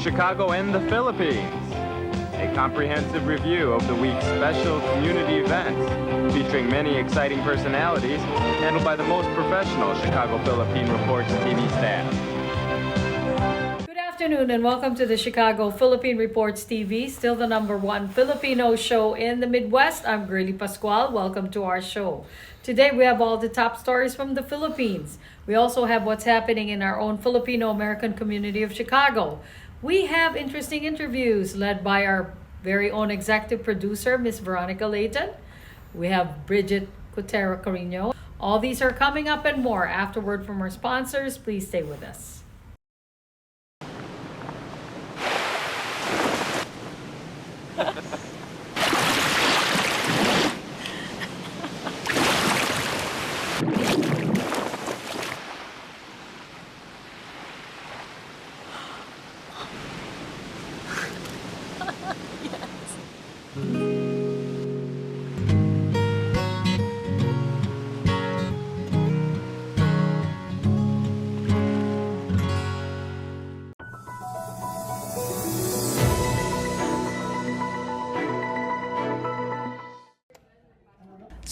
Chicago and the Philippines. A comprehensive review of the week's special community events, featuring many exciting personalities, handled by the most professional Chicago Philippine Reports TV staff. Good afternoon and welcome to the Chicago Philippine Reports TV, still the #1 Filipino show in the Midwest. I'm Geri Pascual. Welcome to our show. Today we have all the top stories from the Philippines. We also have what's happening in our own Filipino American community of Chicago. We have interesting interviews led by our very own executive producer, Miss Veronica Leighton. We have Brigitte, Cueter, Carino. All these are coming up and more after word from our sponsors. Please stay with us.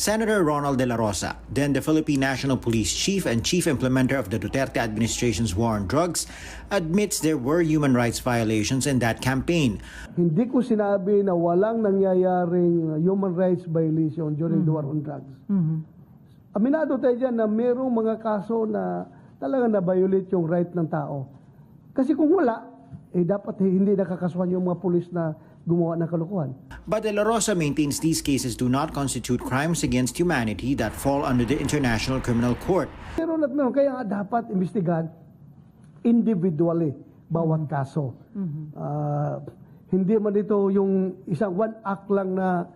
Senator Ronald De La Rosa, then the Philippine National Police Chief and Chief Implementer of the Duterte administration's war on drugs, admits there were human rights violations in that campaign. Hindi ko sinabi na walang nangyayaring human rights violation during the war on drugs. Aminado tayo dyan na mayroong mga kaso na talaga na-violate yung right ng tao. Kasi kung wala, dapat hindi nakakasuhan yung mga pulis na gumawa ng kalokohan. But De La Rosa maintains these cases do not constitute crimes against humanity that fall under the International Criminal Court. Meron at meron, kaya dapat imbestigahan individually bawat kaso. Hindi man ito yung isang one act lang na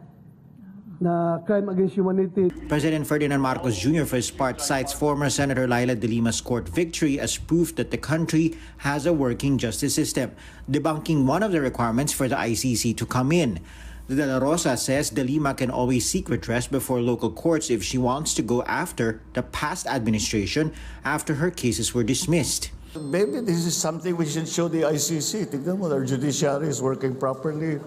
crime against humanity. President Ferdinand Marcos Jr. for his part cites former Senator Laila de Lima's court victory as proof that the country has a working justice system, debunking one of the requirements for the ICC to come in. De La Rosa says de Lima can always seek redress before local courts if she wants to go after the past administration after her cases were dismissed. Maybe this is something we should show the ICC. Tignan mo, our judiciary is working properly.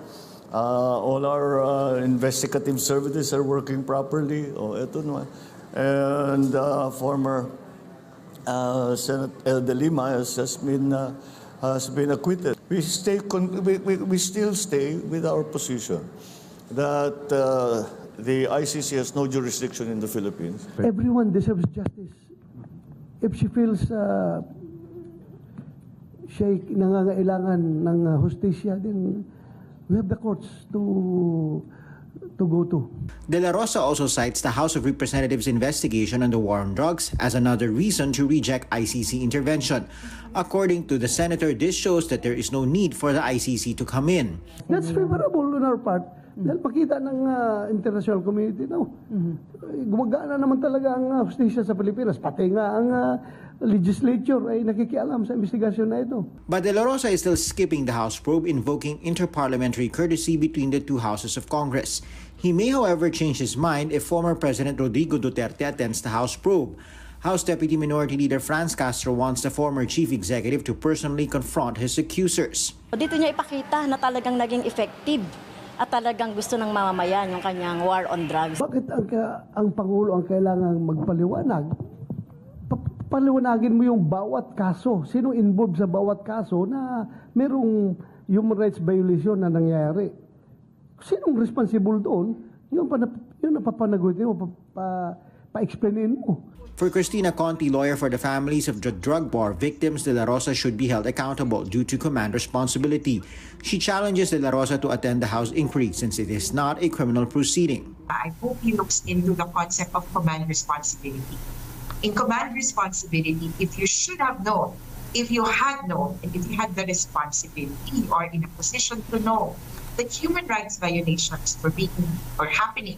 All our investigative services are working properly. Eto naman. And former Senator De Lima has been acquitted. We still stay with our position that the ICC has no jurisdiction in the Philippines. Everyone deserves justice. If she feels siya nangangailangan ng hustisya, then we have the courts to go to. De La Rosa also cites the House of Representatives' investigation on the war on drugs as another reason to reject ICC intervention. According to the senator, this shows that there is no need for the ICC to come in. That's favorable on our part. Dahil pakita ng international community, gumagana naman talaga ang hustisya sa Pilipinas. Pati nga ang legislature ay nakikialam sa investigasyon na ito. But De La Rosa is still skipping the House probe, invoking interparliamentary courtesy between the two houses of Congress. He may, however, change his mind if former President Rodrigo Duterte attends the House probe. House Deputy Minority Leader Franz Castro wants the former chief executive to personally confront his accusers. Dito niya ipakita na talagang naging effective at talagang gusto ng mamamayan yung kanyang war on drugs. Bakit ang Pangulo ang kailangang magpaliwanag? Paliwanagin mo yung bawat kaso. Sino involved sa bawat kaso na mayroong human rights violation na nangyayari? Sinong responsible doon? Yung napapanagot mo, pa-explainin mo. For Cristina Conti, lawyer for the families of the drug war victims, De La Rosa should be held accountable due to command responsibility. She challenges De La Rosa to attend the House inquiry since it is not a criminal proceeding. I hope he looks into the concept of command responsibility. In command responsibility, if you should have known, if you had known, and if you had the responsibility or in a position to know that human rights violations were happening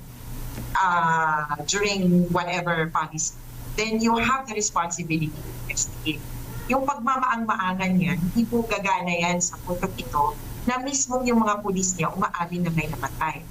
during whatever policy, then you have the responsibility to investigate. Yung pagmamaang-maangan yan, hindi po gagana yan sa putok ito na mismo yung mga pulis niya umaamin na may namatay.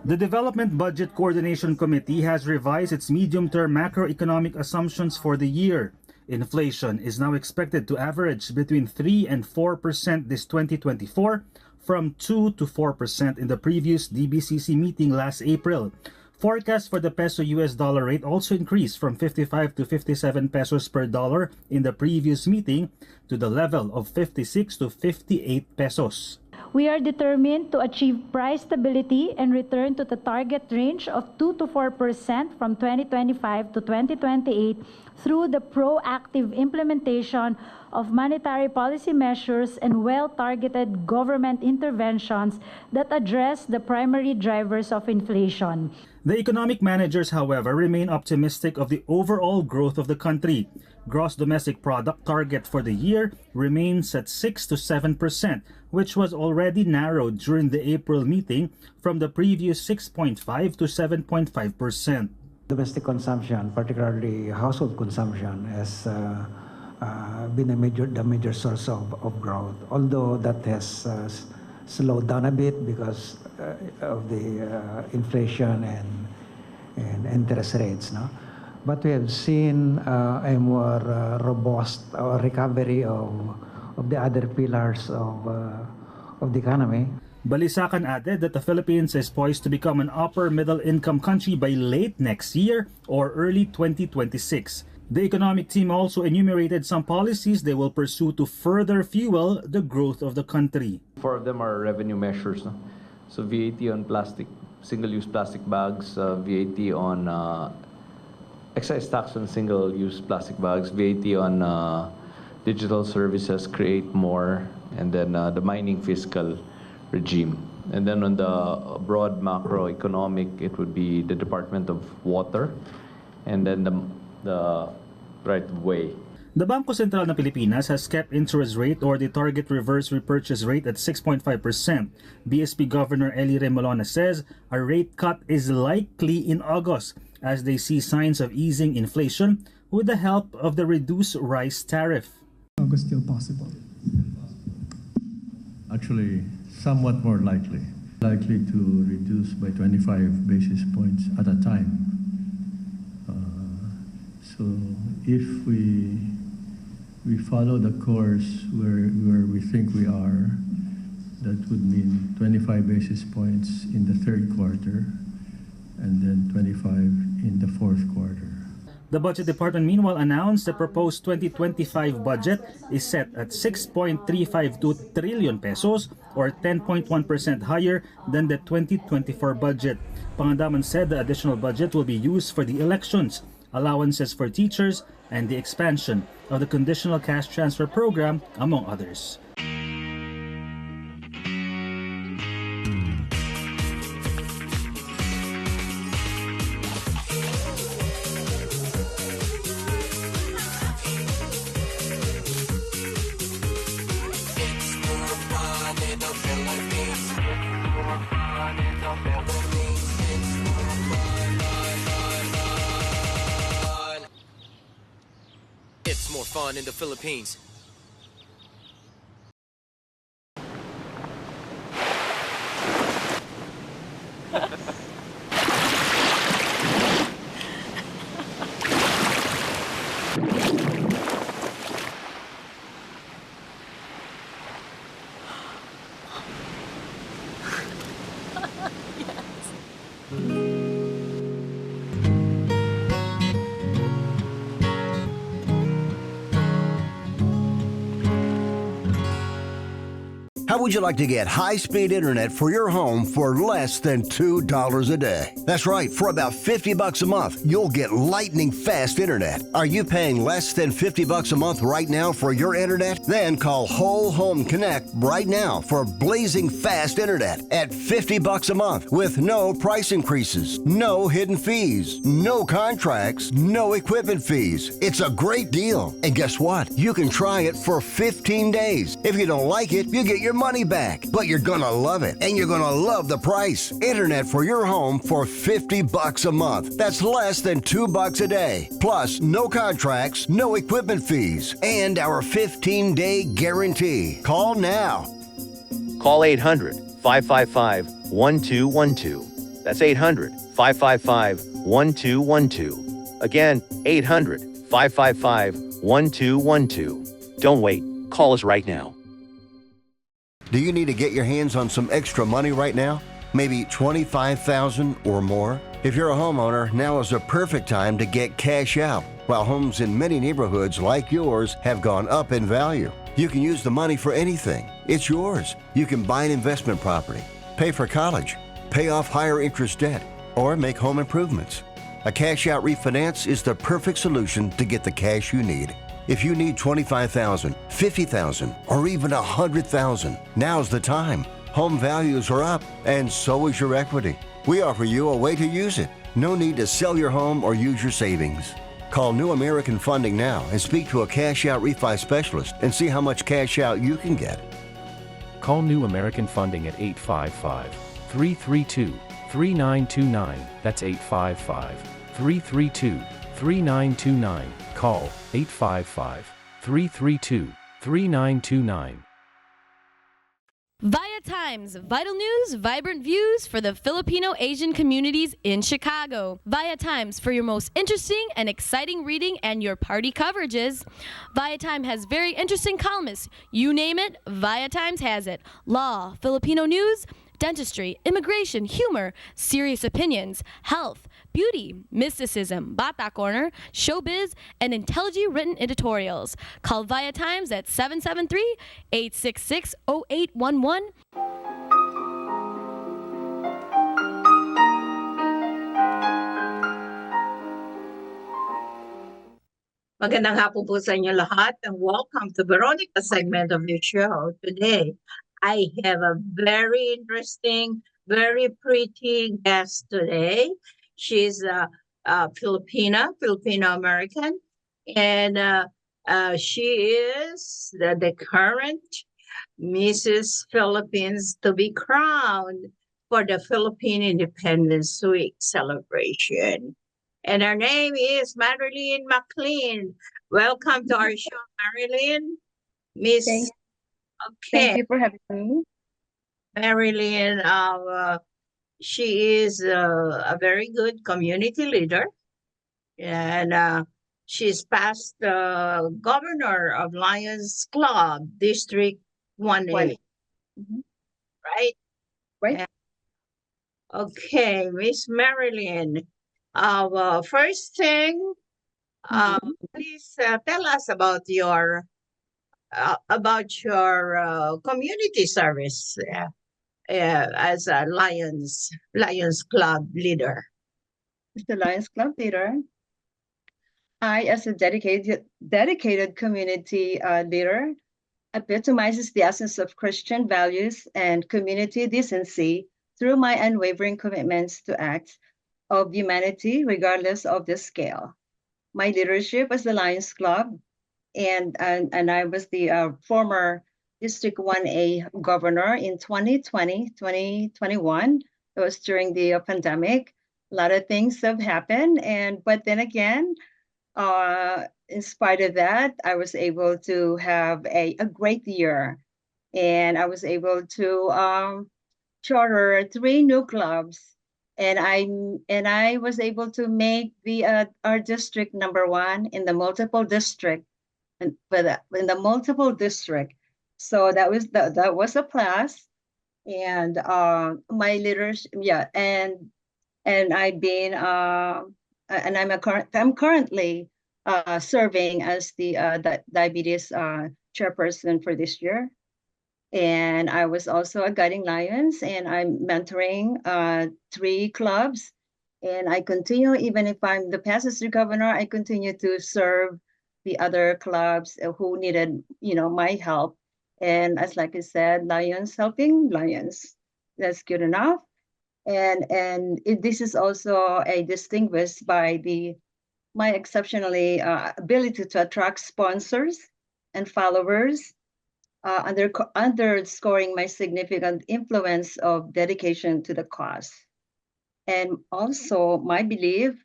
The Development Budget Coordination Committee has revised its medium-term macroeconomic assumptions for the year. Inflation is now expected to average between 3 and 4% this 2024 from 2 to 4% in the previous DBCC meeting last April. Forecast for the peso-US dollar rate also increased from 55 to 57 pesos per dollar in the previous meeting to the level of 56 to 58 pesos. We are determined to achieve price stability and return to the target range of 2 to 4% from 2025 to 2028 through the proactive implementation of monetary policy measures and well-targeted government interventions that address the primary drivers of inflation. The economic managers, however, remain optimistic of the overall growth of the country. Gross domestic product target for the year remains at 6 to 7%, which was already narrowed during the April meeting from the previous 6.5 to 7.5%. Domestic consumption, particularly household consumption, has been the major source of growth, although that has slowed down a bit because of the inflation and interest rates. No? But we have seen a more robust recovery of the other pillars of the economy. Balisacan added that the Philippines is poised to become an upper middle income country by late next year or early 2026. The economic team also enumerated some policies they will pursue to further fuel the growth of the country. 4 of them are revenue measures. No? So VAT on plastic, single-use plastic bags, VAT on excise tax on single-use plastic bags, VAT on digital services, create more, and then the mining fiscal regime. And then on the broad macroeconomic, it would be the Department of Water, and then the right of way. The Bangko Sentral ng Pilipinas has kept interest rate or the target reverse repurchase rate at 6.5%. BSP Governor Eli Remolona says a rate cut is likely in August as they see signs of easing inflation with the help of the reduced rice tariff. August still possible? Actually, somewhat more likely to reduce by 25 basis points at a time. So if we follow the course where we think we are, that would mean 25 basis points in the third quarter and then 25 in the fourth quarter. The Budget Department meanwhile announced the proposed 2025 budget is set at 6.352 trillion pesos or 10.1% higher than the 2024 budget. Pangandaman said the additional budget will be used for the elections, allowances for teachers, and the expansion of the conditional cash transfer program, among others. It's more fun in the Philippines. How would you like to get high-speed internet for your home for less than $2 a day? That's right, for about $50 a month, you'll get lightning fast internet. Are you paying less than $50 a month right now for your internet? Then call Whole Home Connect right now for blazing fast internet at $50 a month with no price increases, no hidden fees, no contracts, no equipment fees. It's a great deal. And guess what? You can try it for 15 days. If you don't like it, you get your money back. But you're gonna love it, and you're gonna love the price. Internet for your home for $50 a month. That's less than $2 a day. Plus, no contracts, no equipment fees, and our 15-day guarantee. Call now. Call 800-555-1212. That's 800-555-1212. Again, 800-555-1212. 1212. Don't wait. Call us right now. Do you need to get your hands on some extra money right now? Maybe $25,000 or more? If you're a homeowner, now is the perfect time to get cash out. While homes in many neighborhoods like yours have gone up in value, you can use the money for anything. It's yours. You can buy an investment property, pay for college, pay off higher interest debt, or make home improvements. A cash out refinance is the perfect solution to get the cash you need. If you need $25,000, $50,000, or even $100,000, now's the time. Home values are up, and so is your equity. We offer you a way to use it. No need to sell your home or use your savings. Call New American Funding now and speak to a cash out refi specialist and see how much cash out you can get. Call New American Funding at 855-332-3929. That's 855-332-3929. Call 855-332-3929. ViaTimes, vital news, vibrant views for the Filipino Asian communities in Chicago. ViaTimes for your most interesting and exciting reading and your party coverages. ViaTime has very interesting columnists. You name it, ViaTimes has it. Law, Filipino news, dentistry, immigration, humor, serious opinions, health, beauty, mysticism, Bata Corner, showbiz, and intelligently written editorials. Call ViaTimes at 773-866-0811. Magandang hapon po sa inyo lahat and welcome to Veronica segment of your show. Today, I have a very interesting, very pretty guest today. She's a Filipino American, and she is the current Mrs. Philippines to be crowned for the Philippine Independence Week celebration. And her name is Marilyn McLean. Welcome to our show, Marilyn. Miss. Thank you for having me. Marilyn, she is a very good community leader, and she's past governor of Lions Club, District 1A. Right? Right. Okay, Miss Marilyn, first thing, please tell us about your community service as a Lions Club leader. As the Lions Club leader, I, as a dedicated community leader, epitomizes the essence of Christian values and community decency through my unwavering commitments to acts of humanity, regardless of the scale. My leadership as the Lions Club, and I was the former District 1A governor in 2020, 2021. It was during the pandemic. A lot of things have happened, but then again, in spite of that, I was able to have a great year, and I was able to charter 3 new clubs, and I was able to make our district #1 in the multiple district. In the multiple district, so that was a plus, and my leadership, and I've been and I'm currently serving as the diabetes chairperson for this year, and I was also a guiding lions, and I'm mentoring 3 clubs, and I continue, even if I'm the past district governor, I continue to serve the other clubs who needed, my help. And as like I said, Lions helping Lions. That's good enough. And this is also distinguished by my exceptionally ability to attract sponsors and followers, underscoring my significant influence of dedication to the cause. And also my belief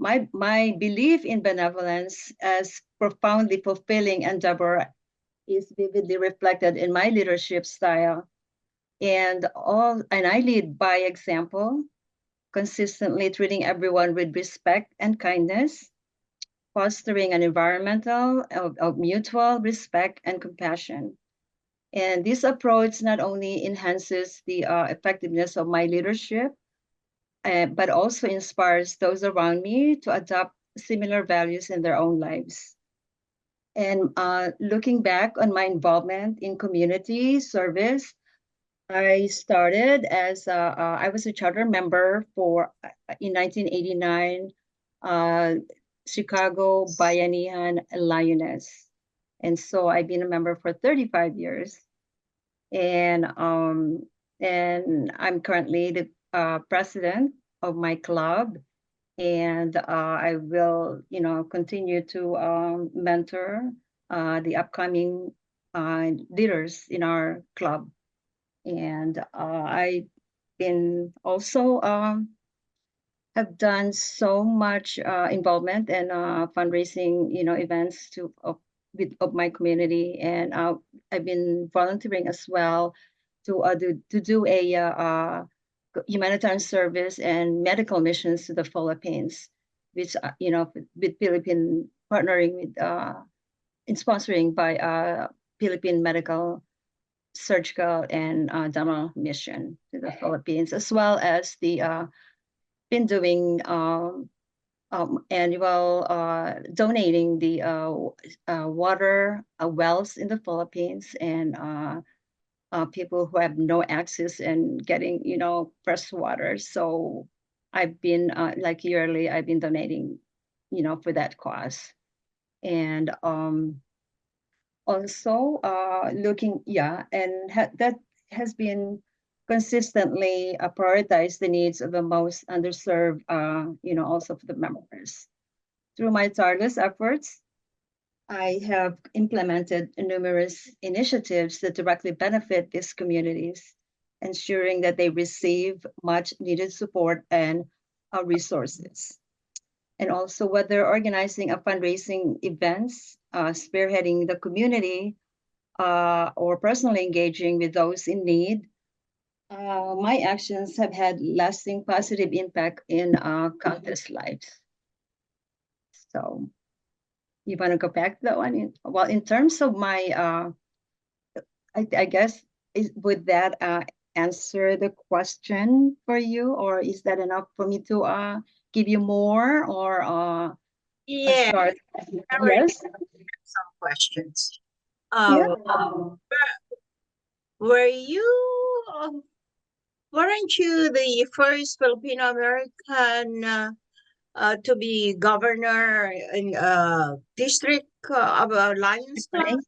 in benevolence as profoundly fulfilling endeavor is vividly reflected in my leadership style. And I lead by example, consistently treating everyone with respect and kindness. fostering an environmental of mutual respect and compassion. And this approach not only enhances the effectiveness of my leadership, but also inspires those around me to adopt similar values in their own lives. And looking back on my involvement in community service, I started as I was a charter member for in 1989 Chicago Bayanihan Lioness, and so I've been a member for 35 years, and I'm currently the president of my club, and I will continue to mentor the upcoming leaders in our club. And I've been also have done so much involvement and fundraising, events of my community, and I've been volunteering as well to do a humanitarian service and medical missions to the Philippines, which with Philippine partnering with in sponsoring by Philippine Medical Surgical and Dental Mission to the Philippines, as well as the been doing annual donating the water wells in the Philippines, and people who have no access and getting fresh water. So I've been like yearly I've been donating for that cause. And also looking that has been consistently prioritize the needs of the most underserved, also for the members. Through my tireless efforts, I have implemented numerous initiatives that directly benefit these communities, ensuring that they receive much needed support and resources. And also, whether organizing a fundraising events, spearheading the community, or personally engaging with those in need, my actions have had lasting positive impact in countless lives. So, you want to go back to that one? Well, in terms of my, I guess, would that answer the question for you, or is that enough for me to give you more, or Yeah, start? I already Yes. have some questions. Yeah. Were you, weren't you the first Filipino American to be governor in district of Lions Club?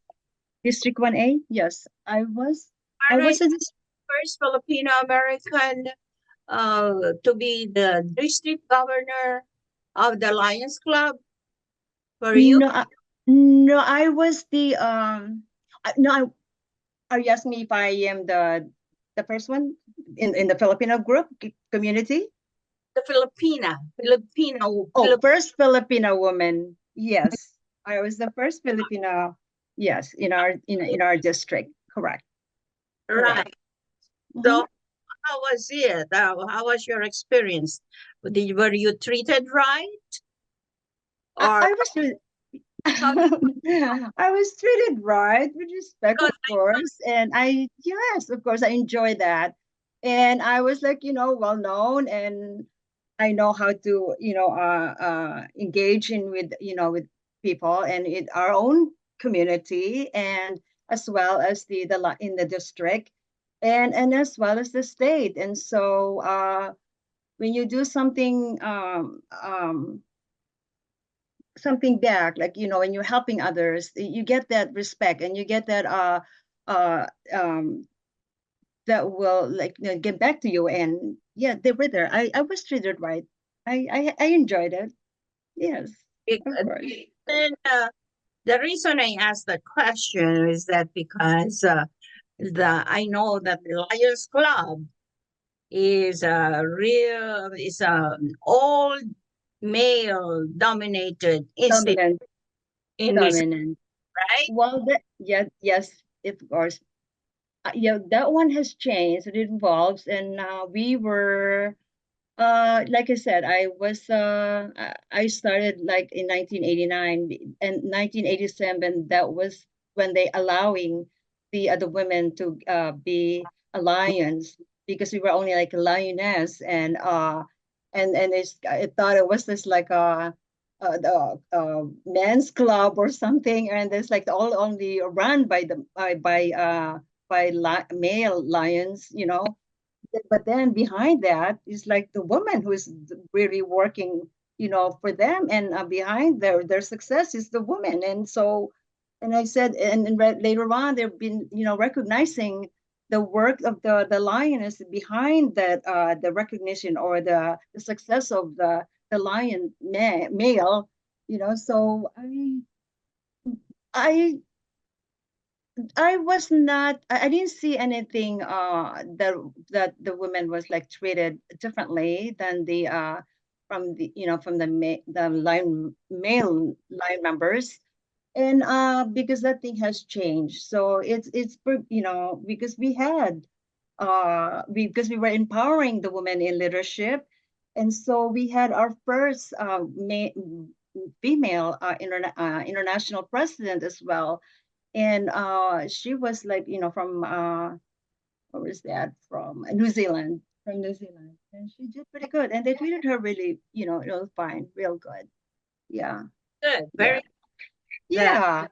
District 1A? Yes, I was. Are I was you a the first Filipino American to be the district governor of the Lions Club? Were you? No, I was the are you asking me if I am the first one in the Filipino group community? The Filipino. First Filipino woman. Yes, I was the first Filipino. Yes, in our district. Correct. Right. So, how was it? How was your experience? Were you treated right? Or I was I was treated right, with respect, of course, and yes, of course, I enjoy that, and I was like, well known, and I know how to, engage with people and in our own community, and as well as in the district, and as well as the state, and so when you do something something back, like when you're helping others, you get that respect, and you get that uh that will get back to you. And yeah, they were there. I was treated right. I enjoyed it. Yes, of course. And the reason I asked that question is that because I know that the Lions Club is an old male dominated institute. Dominant. Right? Well, yes, of course. Yeah, that one has changed. It involves, and we were Like I said, I started like in 1989 and 1987. That was when they allowing the women to be a lions, because we were only like a lioness, and I thought it was this like the men's club or something, and there's like all only run by the male lions, you know. But then behind that is like the woman who is really working, you know, for them, and behind their success is the woman. And so, and I said, later on they've been, you know, recognizing the work of the lioness behind that, the recognition or the success of the male, you know. So I I was not. I didn't see anything that the women was like treated differently than the from the, you know, from the male line members, and because that thing has changed. So you know, because because we were empowering the women in leadership, and so we had our first female international president as well. And she was like, you know, from where was that, from New Zealand, and she did pretty good, and they treated her really, you know, real fine, real good. Yeah. Good. Very Yeah.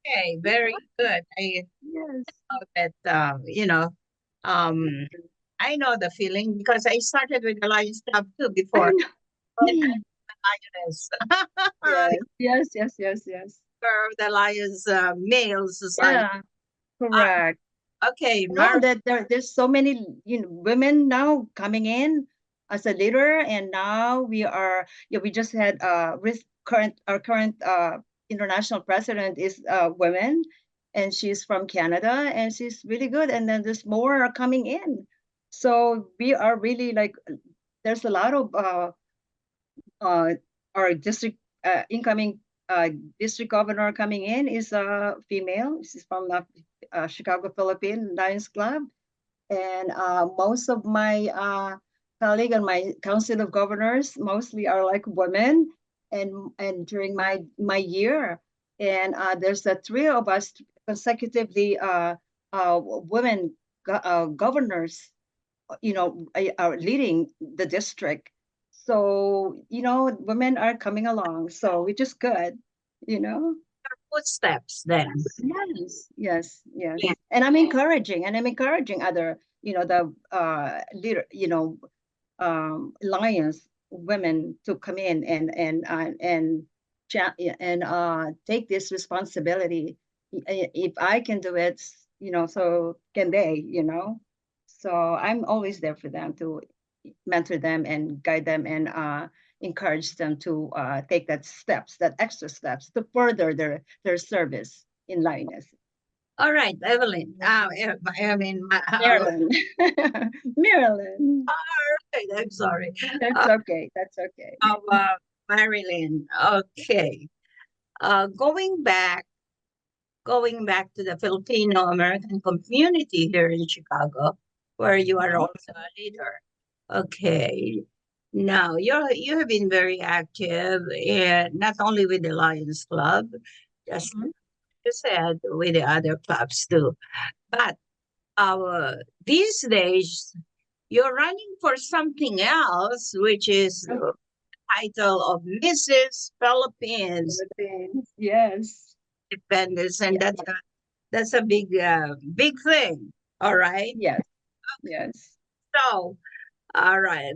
okay. Very good. I Yes. know that you know, I know the feeling because I started with the Lions Club too before. Lioness. Yes. For the Lions Male Society. Yeah. Correct. Okay, No, that there's so many, you know, women now coming in as a leader, and now we just had our current international president is women, and she's from Canada, and she's really good, and then there's more are coming in. So we are really like, there's a lot of our district incoming district governor coming in is a female. She's from the Chicago Philippine Lions Club, and most of my colleague and my council of governors mostly are like women, and during my year, and there's three of us consecutively women governors, you know, are leading the district. So, you know, women are coming along, so which is good, you know. Footsteps then. Yes. And I'm encouraging, other, you know, the leader, you know, lions women to come in and take this responsibility. If I can do it, you know, so can they, you know. So I'm always there for them to mentor them and guide them, and encourage them to take that extra steps to further their service in lioness. All right, Evelyn. I mean, Marilyn. Marilyn. All right, I'm sorry. That's okay. That's okay. Marilyn. Okay. Going back to the Filipino American community here in Chicago, where you are also a leader. Okay. Now you have been very active, not only with the Lions Club, just like you said, with the other clubs too. But these days you're running for something else, which is the title of Mrs. Philippines. Yes. Independence, and that's a big thing. All right. Yes. So, all right.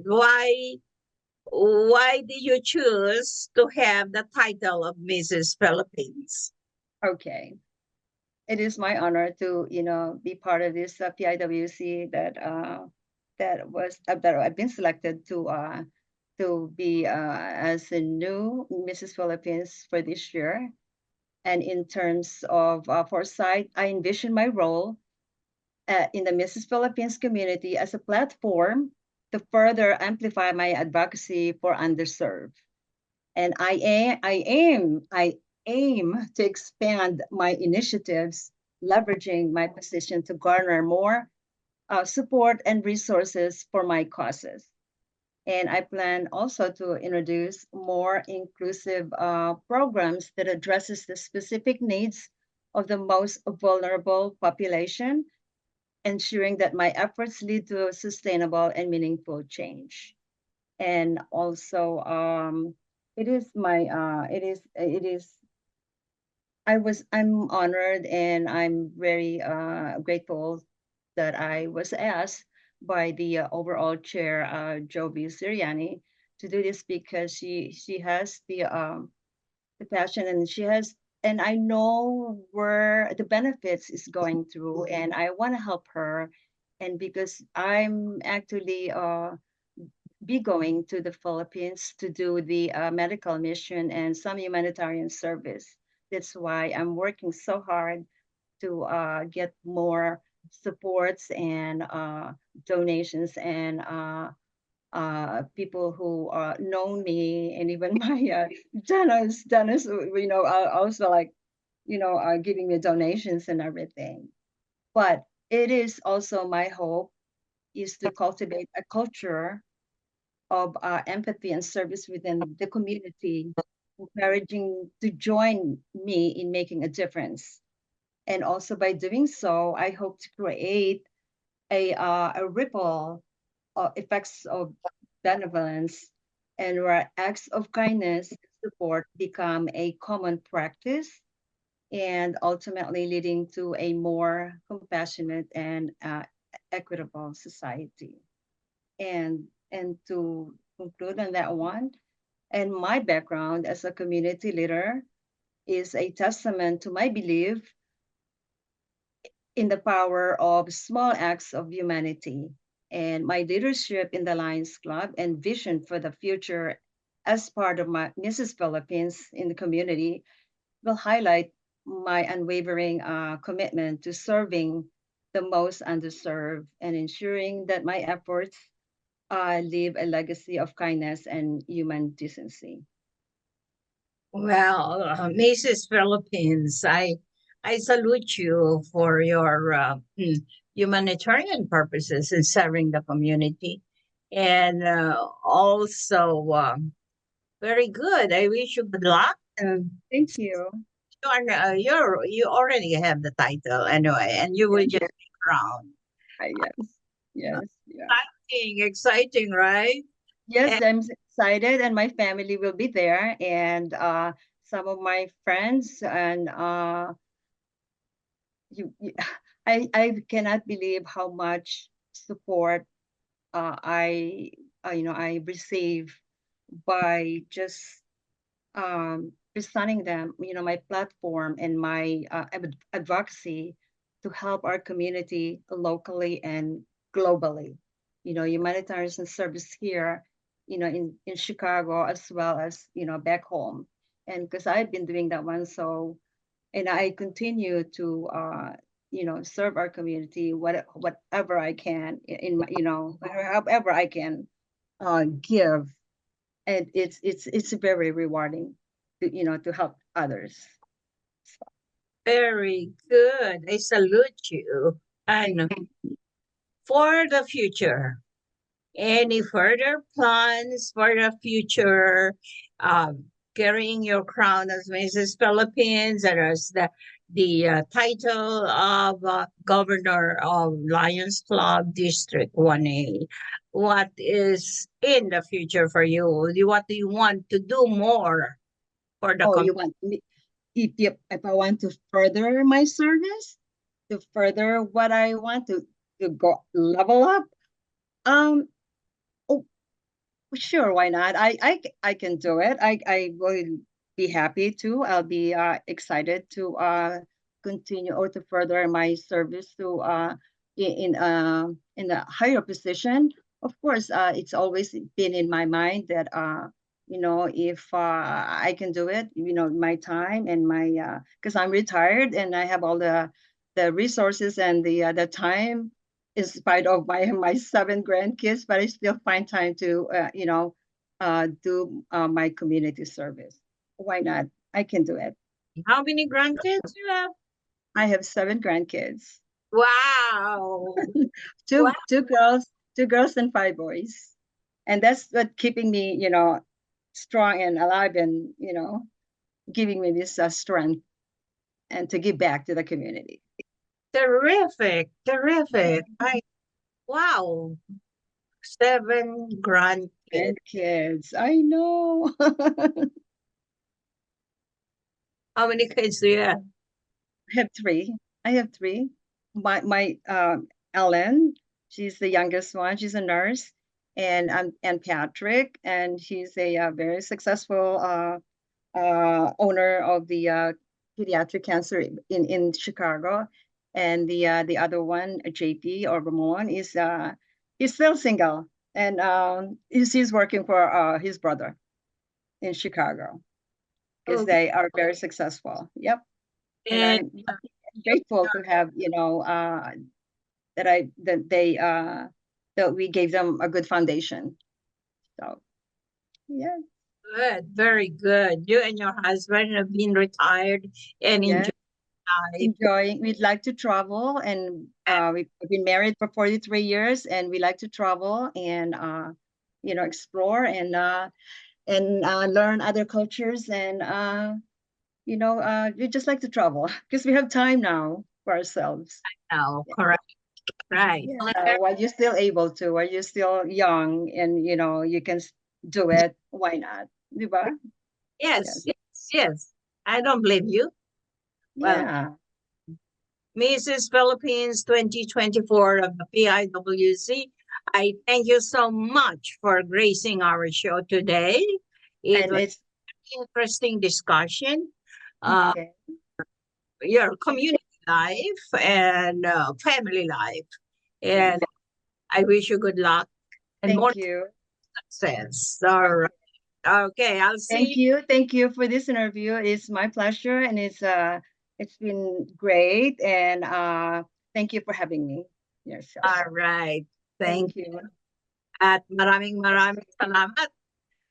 Why did you choose to have the title of Mrs. Philippines? Okay. It is my honor to, you know, be part of this PIWC that I've been selected to be as a new Mrs. Philippines for this year. And in terms of foresight, I envision my role in the Mrs. Philippines community as a platform to further amplify my advocacy for underserved. And I aim to expand my initiatives, leveraging my position to garner more support and resources for my causes. And I plan also to introduce more inclusive programs that addresses the specific needs of the most vulnerable population, ensuring that my efforts lead to sustainable and meaningful change. And also, it is my, it is, I'm honored and I'm very grateful that I was asked by the overall chair, Jovi Siriani, to do this because she has the passion and she has, and I know where the benefits is going through, and I want to help her. And because I'm actually be going to the Philippines to do the medical mission and some humanitarian service. That's why I'm working so hard to get more supports and donations and people who know me, and even my Dennis, also like, giving me donations and everything. But it is also my hope is to cultivate a culture of empathy and service within the community, encouraging to join me in making a difference. And also by doing so, I hope to create a ripple effects of benevolence, and where acts of kindness and support become a common practice, and ultimately leading to a more compassionate and equitable society. And to conclude on that one, and my background as a community leader is a testament to my belief in the power of small acts of humanity, and my leadership in the Lions Club and vision for the future as part of my Mrs. Philippines in the community will highlight my unwavering commitment to serving the most underserved and ensuring that my efforts leave a legacy of kindness and human decency. Well, Mrs. Philippines, I salute you for your humanitarian purposes in serving the community, and also very good. I wish you good luck. And thank you. You already have the title anyway, and you will just be crowned. Yes. Exciting, right? Yes, I'm excited, and my family will be there, and some of my friends, and I cannot believe how much support I receive by just presenting them, my platform and my advocacy to help our community locally and globally. Humanitarian service here, in Chicago as well as, back home. And because I've been doing that one, so, and I continue to, serve our community, whatever I can in my, however I can give. And it's very rewarding to help others. Very good. I salute you. And for the future, any further plans for the future, carrying your crown as Mrs. Philippines and as the title of Governor of Lions Club District 1A? What is in the future for you? What do you want to do more for the you want me, if I want to further my service, to further what I want to go level up, sure, why not? I can do it. I will be happy to. I'll be excited to continue or to further my service to in a higher position. Of course, it's always been in my mind that if I can do it, my time and my because I'm retired and I have all the resources and the time in spite of my 7 grandkids, but I still find time to do my community service. Why not? I can do it. How many grandkids you have? I have 7 grandkids. Wow. Two girls and 5 boys. And that's what keeping me, strong and alive, and giving me this strength and to give back to the community. Terrific, terrific. Wow, 7 grandkids. Kids, I know. How many kids do you have? I have three. My Ellen, she's the youngest one. She's a nurse, and Patrick, and he's a very successful owner of the pediatric cancer in Chicago. And the other one, JP or Ramon, is he's still single, and he's working for his brother in Chicago because they are very successful. Yep. And I'm grateful to have that we gave them a good foundation. So yeah. Good, very good. You and your husband have been retired and enjoying. We'd like to travel, and we've been married for 43 years, and we like to travel and explore and learn other cultures, and we just like to travel because we have time now for ourselves. I know, correct. Right. While you're still able to, while you're still young, and you can do it, why not? Diba? Yes. I don't blame you. Yeah. Mrs. Philippines 2024 of the PIWC, I thank you so much for gracing our show today. It was an interesting discussion. Your community life and family life. And I wish you good luck and more success. All right. Okay, I'll see Thank you for this interview. It's my pleasure, and it's been great, and thank you for having me. Yes. All right. Thank you. At maraming salamat.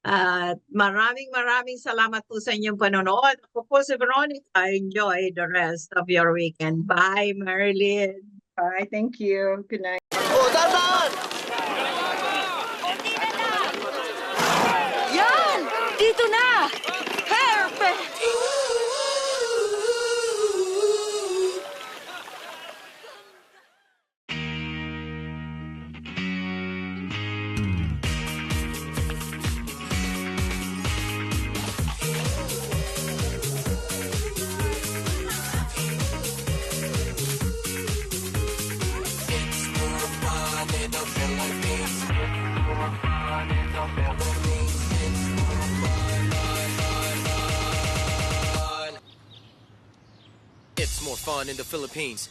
At maraming salamat po sa inyong panonood. Ako po si Veronica. Enjoy the rest of your weekend. Bye, Marilyn. Bye. Thank you. Good night. Yan! Dito na! Perfect! It's more fun in the Philippines.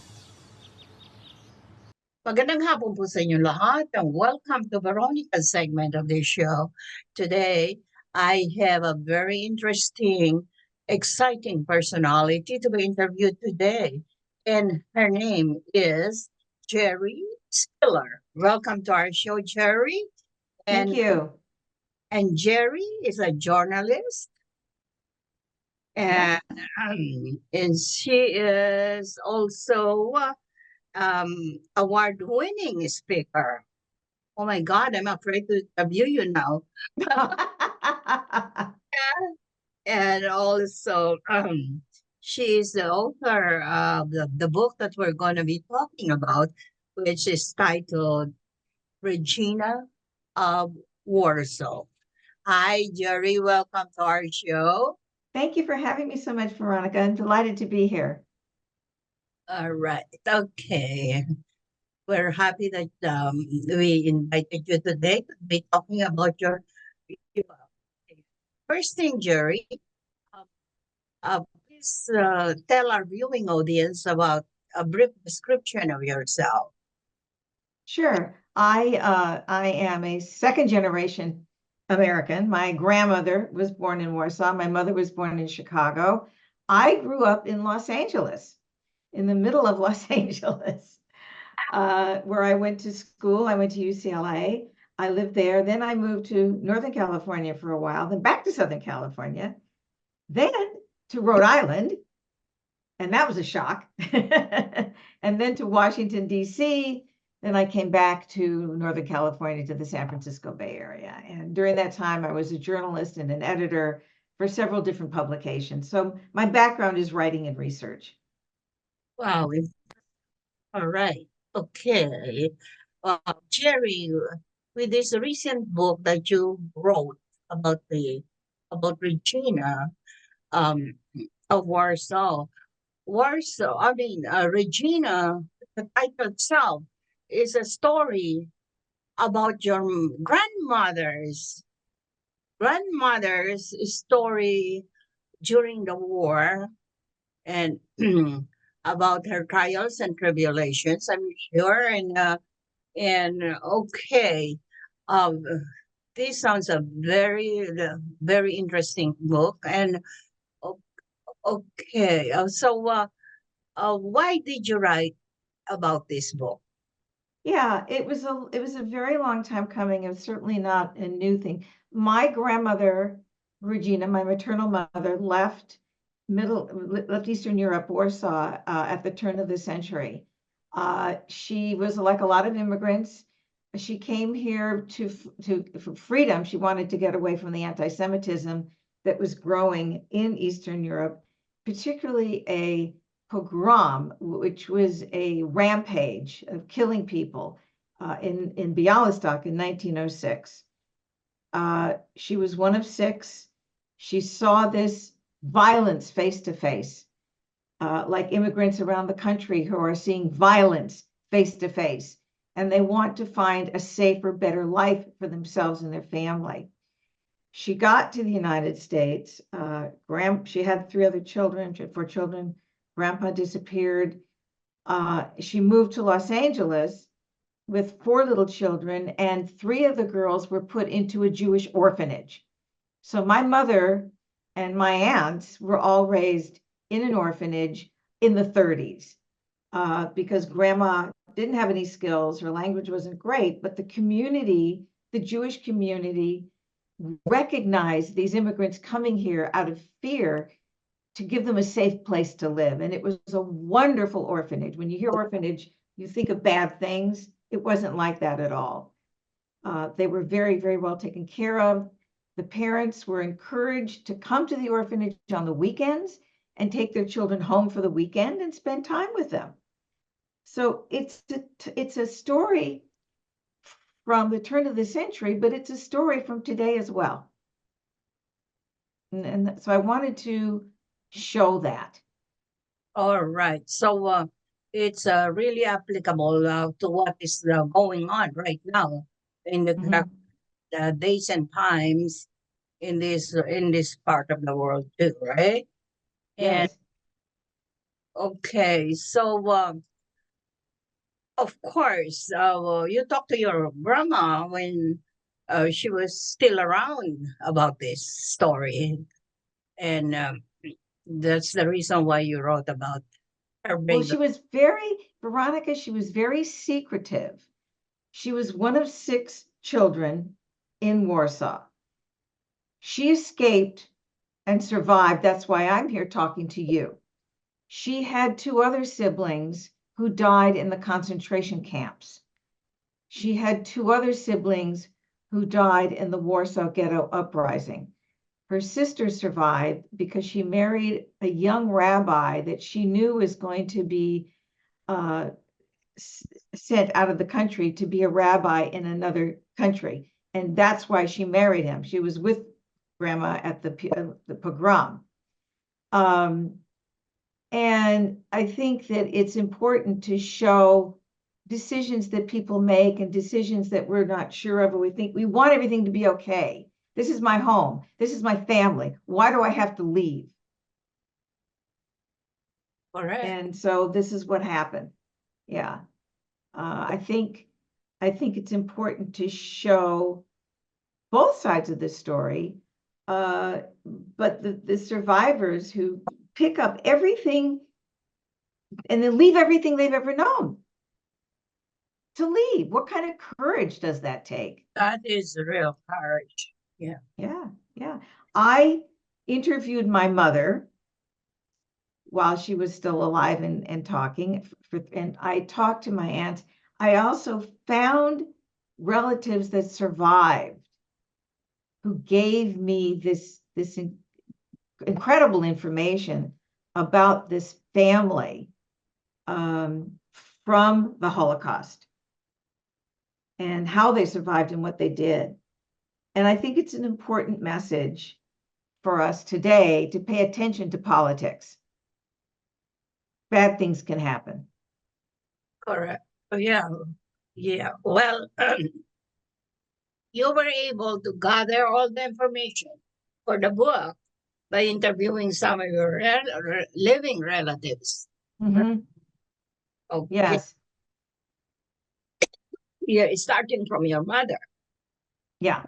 Magandang hapon po sa inyo lahat, and welcome to Veronica's segment of this show. Today, I have a very interesting, exciting personality to be interviewed today, and her name is Geri Spieler. Welcome to our show, Geri. Thank you. And Geri is a journalist, and she is also award-winning speaker. Oh my God, I'm afraid to interview you now. And also, she is the author of the book that we're going to be talking about, which is titled Regina of Warsaw. Hi, Geri. Welcome to our show. Thank you for having me so much, Veronica. I'm delighted to be here. All right. Okay. We're happy that we invited you today to be talking about your first thing, Geri. Please tell our viewing audience about a brief description of yourself. Sure. I am a second-generation American. My grandmother was born in Warsaw. My mother was born in Chicago. I grew up in Los Angeles, in the middle of Los Angeles, where I went to school. I went to UCLA. I lived there. Then I moved to Northern California for a while, then back to Southern California, then to Rhode Island, and that was a shock, and then to Washington, D.C., Then I came back to Northern California, to the San Francisco Bay Area. And during that time, I was a journalist and an editor for several different publications. So my background is writing and research. Wow. All right. Okay. Geri, with this recent book that you wrote about Regina of Warsaw. Regina, the title itself is a story about your grandmother's story during the war, and about her trials and tribulations, I'm sure. And okay, um, this sounds a very interesting book. And okay, why did you write about this book? Yeah, it was a very long time coming. It was certainly not a new thing. My grandmother, Regina, my maternal mother, left Eastern Europe, Warsaw, at the turn of the century. She was like a lot of immigrants. She came here for freedom. She wanted to get away from the anti-Semitism that was growing in Eastern Europe, particularly a pogrom, which was a rampage of killing people in Bialystok in 1906. She was one of 6. She saw this violence face to face, like immigrants around the country who are seeing violence face to face, and they want to find a safer, better life for themselves and their family. She got to the United States. She had 3 other children. She had 4 children. Grandpa disappeared. She moved to Los Angeles with 4 little children, and 3 of the girls were put into a Jewish orphanage. So my mother and my aunts were all raised in an orphanage in the 30s, because grandma didn't have any skills. Her language wasn't great, but the community, the Jewish community, recognized these immigrants coming here out of fear to give them a safe place to live. And it was a wonderful orphanage. When you hear orphanage, you think of bad things. It wasn't like that at all. They were very, very well taken care of. The parents were encouraged to come to the orphanage on the weekends and take their children home for the weekend and spend time with them. So it's a story from the turn of the century, but it's a story from today as well. And so I wanted to show that. All right. So it's really applicable to what is going on right now in the days and times in this part of the world too, right? Yes. And okay, so of course, you talked to your grandma when she was still around about this story, and that's the reason why you wrote about her. Well, Veronica, she was very secretive. She was one of 6 children in Warsaw. She escaped and survived. That's why I'm here talking to you. She had 2 other siblings who died in the concentration camps. She had 2 other siblings who died in the Warsaw Ghetto uprising. Her sister survived because she married a young rabbi that she knew was going to be sent out of the country to be a rabbi in another country. And that's why she married him. She was with grandma at the pogrom. And I think that it's important to show decisions that people make and decisions that we're not sure of, or we think we want everything to be okay. This is my home. This is my family. Why do I have to leave? All right. And so this is what happened. Yeah. I think it's important to show both sides of the story, but the survivors who pick up everything and then leave everything they've ever known to leave. What kind of courage does that take? That is real courage. Yeah. Yeah. I interviewed my mother while she was still alive and talking, and I talked to my aunt. I also found relatives that survived who gave me this incredible information about this family from the Holocaust and how they survived and what they did. And I think it's an important message for us today to pay attention to politics. Bad things can happen. Correct. Yeah. Yeah. Well, you were able to gather all the information for the book by interviewing some of your living relatives. Mm-hmm. Okay. Yes. Yeah, starting from your mother. Yeah.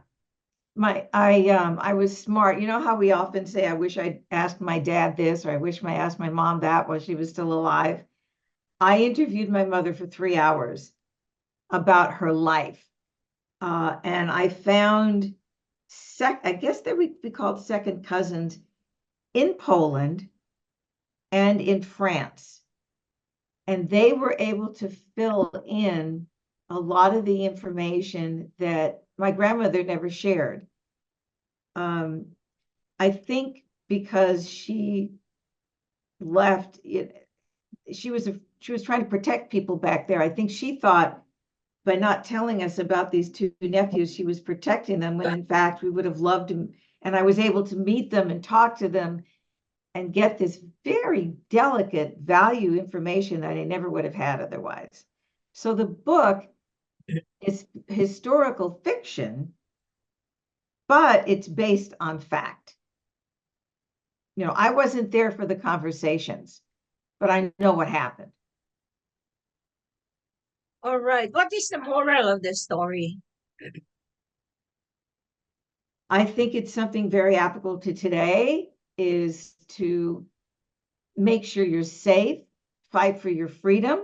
I was smart. You know how we often say, I wish I'd asked my dad this, or I wish I asked my mom that while she was still alive. I interviewed my mother for 3 hours about her life. And I found, I guess they would be called second cousins in Poland and in France. And they were able to fill in a lot of the information that my grandmother never shared. I think because she left, she was trying to protect people back there. I think she thought by not telling us about these two nephews, she was protecting them, when in fact we would have loved them. And I was able to meet them and talk to them and get this very delicate value information that I never would have had otherwise. So the book is historical fiction, but it's based on fact. You know, I wasn't there for the conversations, but I know what happened. All right. What is the moral of the story? I think it's something very applicable to today, is to make sure you're safe, fight for your freedom,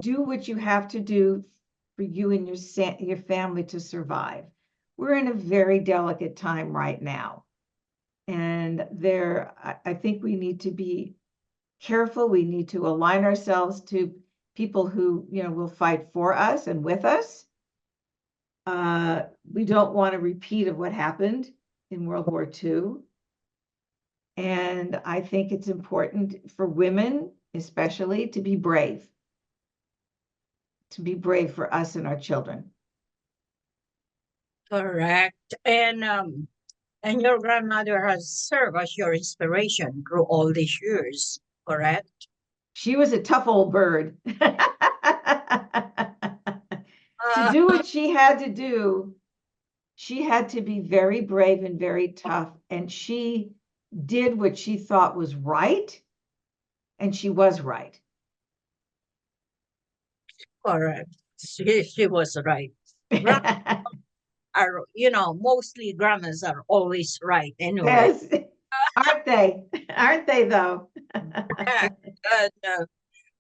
do what you have to do for you and your family to survive. We're in a very delicate time right now. And I think we need to be careful. We need to align ourselves to people who, will fight for us and with us. We don't want a repeat of what happened in World War II. And I think it's important for women, especially, to be brave for us and our children. Correct. And your grandmother has served as your inspiration through all these years, correct? She was a tough old bird. To do what she had to do, she had to be very brave and very tough. And she did what she thought was right. And she was right. Correct. She was right. Mostly grandmas are always right anyway. Yes. Aren't they? Aren't they, though?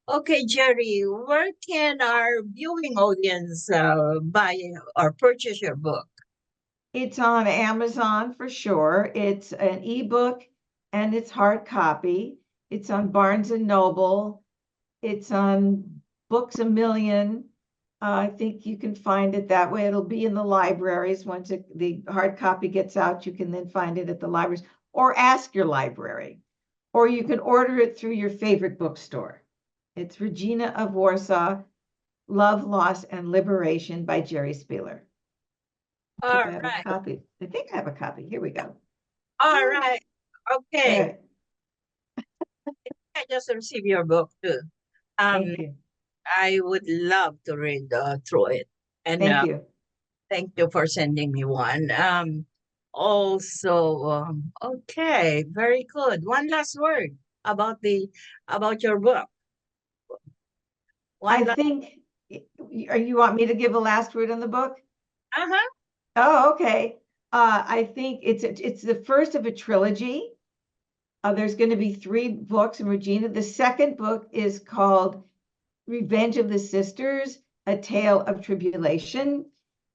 Okay, Geri, where can our viewing audience buy or purchase your book? It's on Amazon for sure. It's an ebook and it's hard copy. It's on Barnes and Noble. It's on Books A Million. I think you can find it that way. It'll be in the libraries. Once the hard copy gets out, you can then find it at the libraries, or ask your library, or you can order it through your favorite bookstore. It's Regina of Warsaw, Love, Loss, and Liberation by Geri Spieler. All I have a copy. I think I have a copy. Here we go. All right. Okay. I just received your book too. Thank you. I would love to read through it. And thank you. Thank you for sending me one. Okay, very good. One last word about your book. You want me to give a last word on the book? Uh-huh. Oh, okay. I think it's the first of a trilogy. There's going to be 3 books in Regina. The second book is called Revenge of the Sisters, A Tale of Tribulation.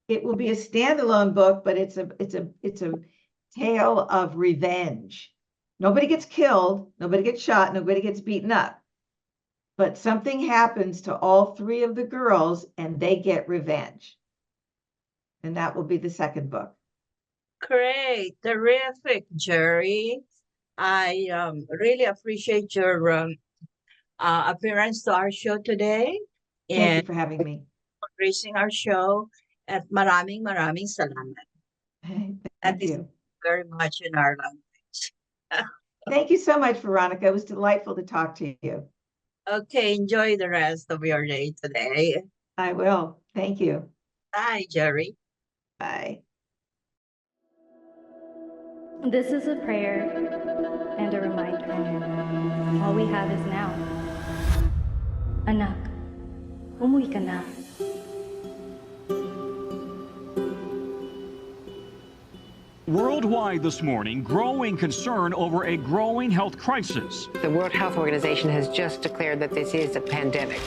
It will be a standalone book, but it's a tale of revenge. Nobody gets killed, nobody gets shot, nobody gets beaten up. but something happens to all three of the girls and they get revenge. And that will be the second book. Great, terrific, Geri. I really appreciate your appearance to our show today. Thank you for having me. Raising our show at maraming salamat. Thank you very much in our language. Thank you so much, Veronica. It was delightful to talk to you. Okay, enjoy the rest of your day today. I will. Thank you. Bye, Geri. Bye. This is a prayer and a reminder. All we have is now. Anak, umuwi ka na. Worldwide this morning, growing concern over a growing health crisis. The World Health Organization has just declared that this is a pandemic.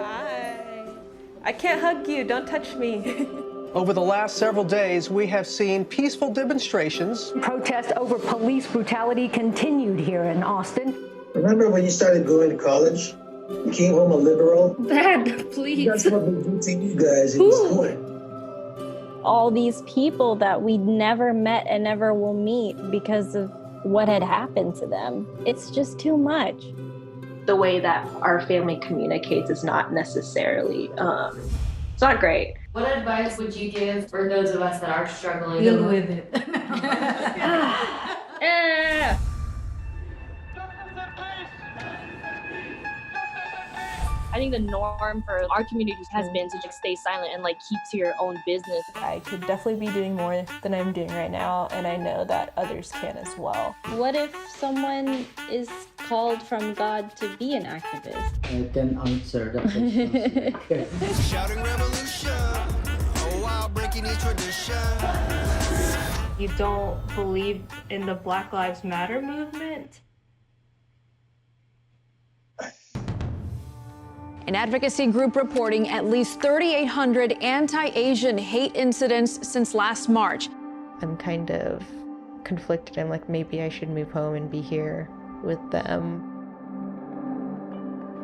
Hi. I can't hug you. Don't touch me. Over the last several days, we have seen peaceful demonstrations. Protests over police brutality continued here in Austin. Remember when you started going to college? You came home a liberal? Dad, please. That's what we do to you guys in school. All these people that we never met and never will meet because of what had happened to them. It's just too much. The way that our family communicates is not necessarily, it's not great. What advice would you give for those of us that are struggling? Deal with it. I think the norm for our community has been to just stay silent and like keep to your own business. I could definitely be doing more than I'm doing right now, and I know that others can as well. What if someone is called from God to be an activist? I can answer that question. Shouting revolution, oh wow, breaking each tradition. You don't believe in the Black Lives Matter movement? An advocacy group reporting at least 3,800 anti-Asian hate incidents since last March. I'm kind of conflicted. I'm like, maybe I should move home and be here with them.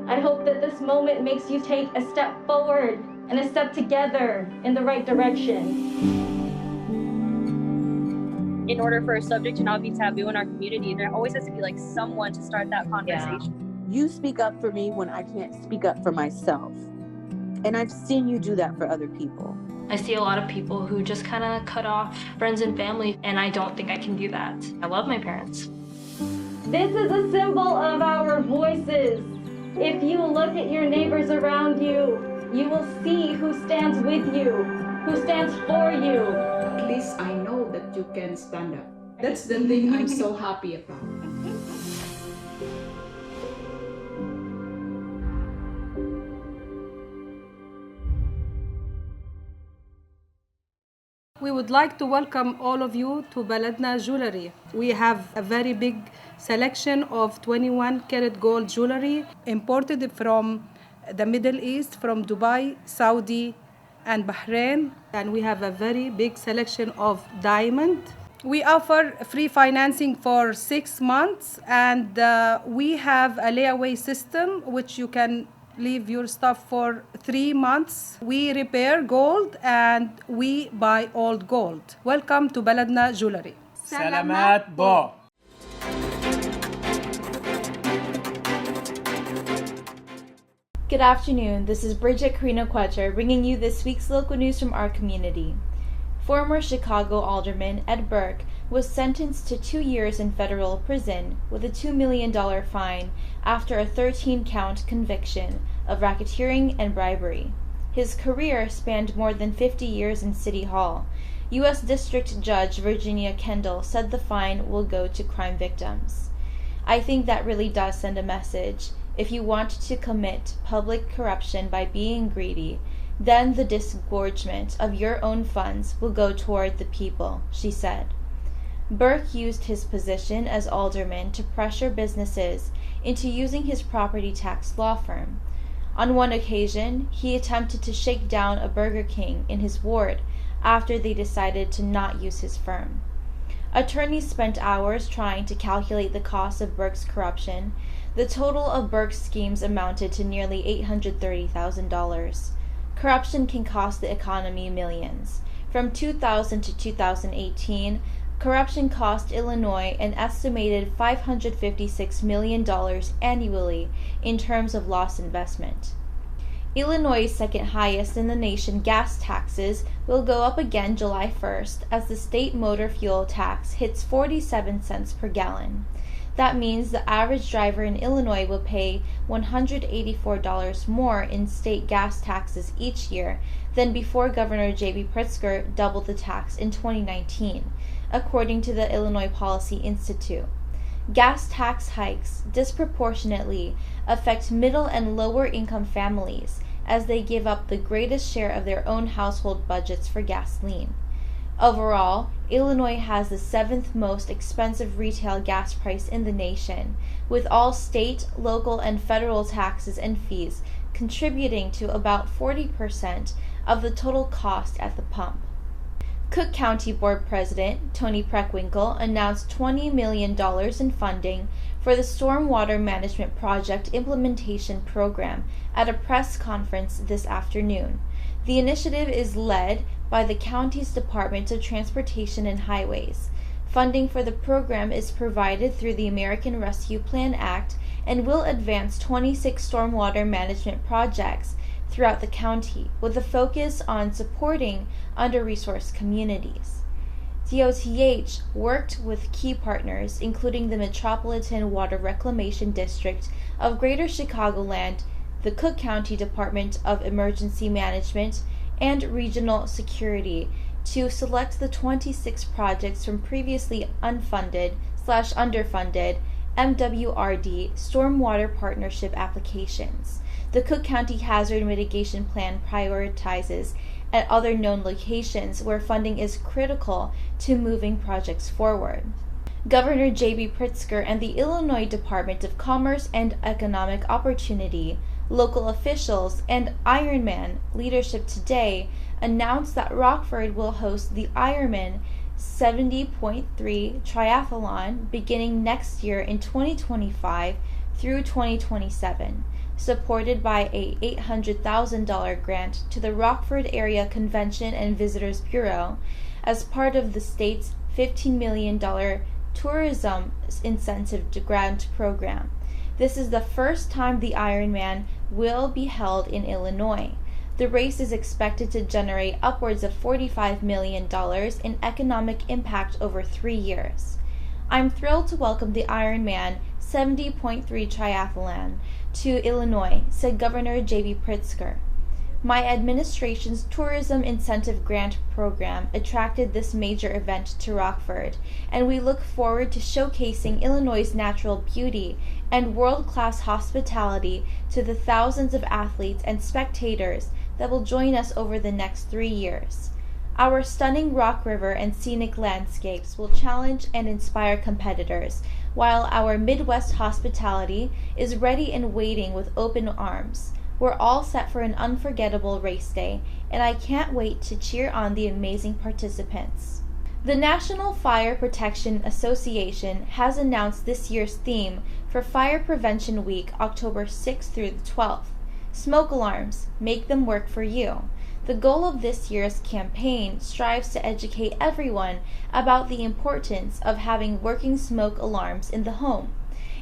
I hope that this moment makes you take a step forward and a step together in the right direction. In order for a subject to not be taboo in our community, there always has to be like someone to start that conversation. You speak up for me when I can't speak up for myself. And I've seen you do that for other people. I see a lot of people who just kind of cut off friends and family, and I don't think I can do that. I love my parents. This is a symbol of our voices. If you look at your neighbors around you, you will see who stands with you, who stands for you. At least I know that you can stand up. That's the thing I'm so happy about. We would like to welcome all of you to Baladna Jewelry. We have a very big selection of 21 karat gold jewelry imported from the Middle East, from Dubai, Saudi, and Bahrain. And we have a very big selection of diamond. We offer free financing for 6 months, and we have a layaway system which you can leave your stuff for 3 months. We repair gold and we buy old gold. Welcome to Baladna Jewelry. Salamat po. Good afternoon. This is Brigitte, Carino, Cueter, bringing you this week's local news from our community. Former Chicago Alderman Ed Burke was sentenced to 2 years in federal prison with a $2 million fine after a 13-count conviction of racketeering and bribery. His career spanned more than 50 years in City Hall. U.S. District Judge Virginia Kendall said the fine will go to crime victims. I think that really does send a message. If you want to commit public corruption by being greedy, then the disgorgement of your own funds will go toward the people, she said. Burke used his position as alderman to pressure businesses into using his property tax law firm. On one occasion, he attempted to shake down a Burger King in his ward after they decided to not use his firm. Attorneys spent hours trying to calculate the cost of Burke's corruption. The total of Burke's schemes amounted to nearly $830,000. Corruption can cost the economy millions. From 2000 to 2018, corruption cost Illinois an estimated $556 million annually in terms of lost investment. Illinois' second highest in the nation gas taxes will go up again July 1st as the state motor fuel tax hits 47 cents per gallon. That means the average driver in Illinois will pay $184 more in state gas taxes each year than before Governor J.B. Pritzker doubled the tax in 2019, according to the Illinois Policy Institute. Gas tax hikes disproportionately affect middle and lower income families as they give up the greatest share of their own household budgets for gasoline. Overall, Illinois has the 7th most expensive retail gas price in the nation, with all state, local, and federal taxes and fees contributing to about 40% of the total cost at the pump. Cook County Board President Tony Preckwinkle announced $20 million in funding for the Stormwater Management Project Implementation Program at a press conference this afternoon. The initiative is led by the county's Department of Transportation and Highways. Funding for the program is provided through the American Rescue Plan Act and will advance 26 stormwater management projects throughout the county, with a focus on supporting under-resourced communities. DOTH worked with key partners, including the Metropolitan Water Reclamation District of Greater Chicagoland, the Cook County Department of Emergency Management, and Regional Security, to select the 26 projects from previously unfunded/underfunded MWRD Stormwater Partnership applications. The Cook County Hazard Mitigation Plan prioritizes at other known locations where funding is critical to moving projects forward. Governor J.B. Pritzker and the Illinois Department of Commerce and Economic Opportunity, local officials, and Ironman leadership today announced that Rockford will host the Ironman 70.3 Triathlon beginning next year in 2025 through 2027, supported by a $800,000 grant to the Rockford Area Convention and Visitors Bureau as part of the state's $15 million tourism incentive grant program. This is the first time the Ironman will be held in Illinois. The race is expected to generate upwards of $45 million in economic impact over 3 years. I'm thrilled to welcome the Ironman 70.3 Triathlon to Illinois, said Governor J.B. Pritzker. My administration's tourism incentive grant program attracted this major event to Rockford, and we look forward to showcasing Illinois' natural beauty and world-class hospitality to the thousands of athletes and spectators that will join us over the next 3 years. Our stunning Rock River and scenic landscapes will challenge and inspire competitors, while our Midwest hospitality is ready and waiting with open arms. We're all set for an unforgettable race day, and I can't wait to cheer on the amazing participants. The National Fire Protection Association has announced this year's theme for Fire Prevention Week, October 6th through the 12th. Smoke alarms, make them work for you. The goal of this year's campaign strives to educate everyone about the importance of having working smoke alarms in the home.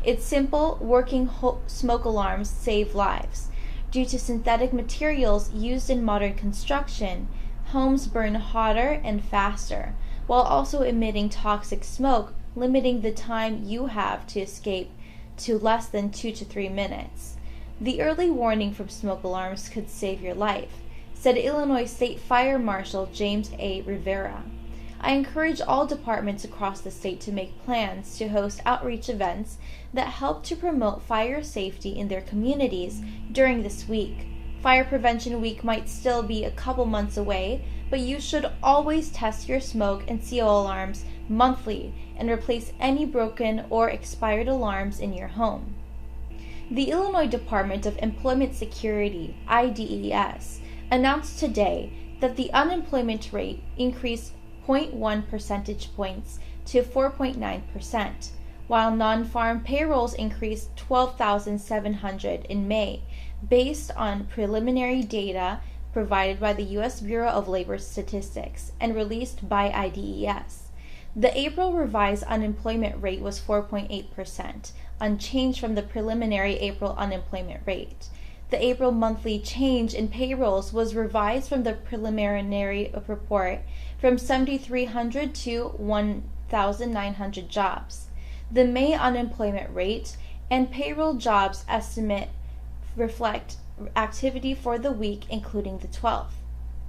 It's simple, working smoke alarms save lives. Due to synthetic materials used in modern construction, homes burn hotter and faster, while also emitting toxic smoke, limiting the time you have to escape to less than 2 to 3 minutes. The early warning from smoke alarms could save your life, said Illinois State Fire Marshal James A. Rivera. I encourage all departments across the state to make plans to host outreach events that help to promote fire safety in their communities during this week. Fire Prevention Week might still be a couple months away, but you should always test your smoke and CO alarms monthly and replace any broken or expired alarms in your home. The Illinois Department of Employment Security, IDES, announced today that the unemployment rate increased 0.1 percentage points to 4.9%, while non-farm payrolls increased 12,700 in May, based on preliminary data provided by the U.S. Bureau of Labor Statistics and released by IDES. The April revised unemployment rate was 4.8%, unchanged from the preliminary April unemployment rate. The April monthly change in payrolls was revised from the preliminary report from 7,300 to 1,900 jobs. The May unemployment rate and payroll jobs estimate reflect activity for the week, including the 12th.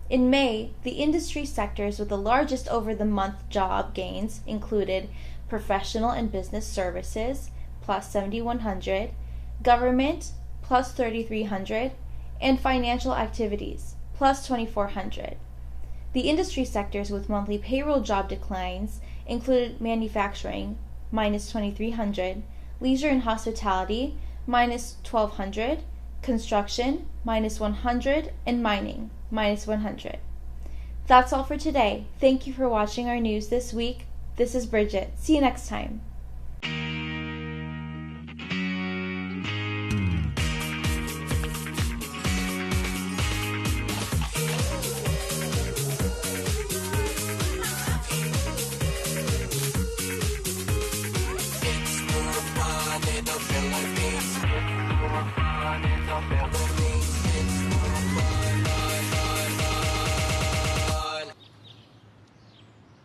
In May, the industry sectors with the largest over-the-month job gains included professional and business services, plus 7,100, government, plus 3,300, and financial activities, plus 2,400. The industry sectors with monthly payroll job declines included manufacturing, minus 2,300, leisure and hospitality, minus 1,200, construction, minus 100, and mining, minus 100. That's all for today. Thank you for watching our news this week. This is Brigitte. See you next time.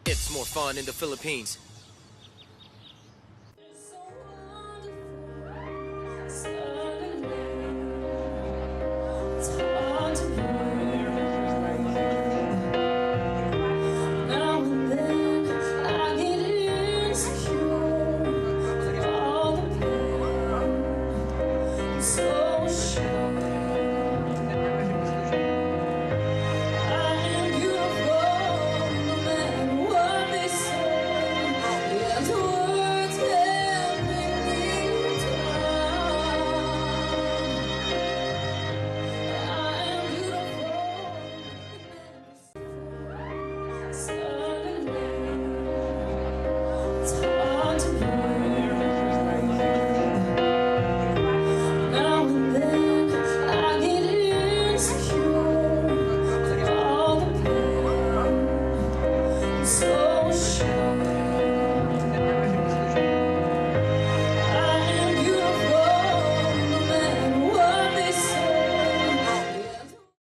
It's more fun in the Philippines.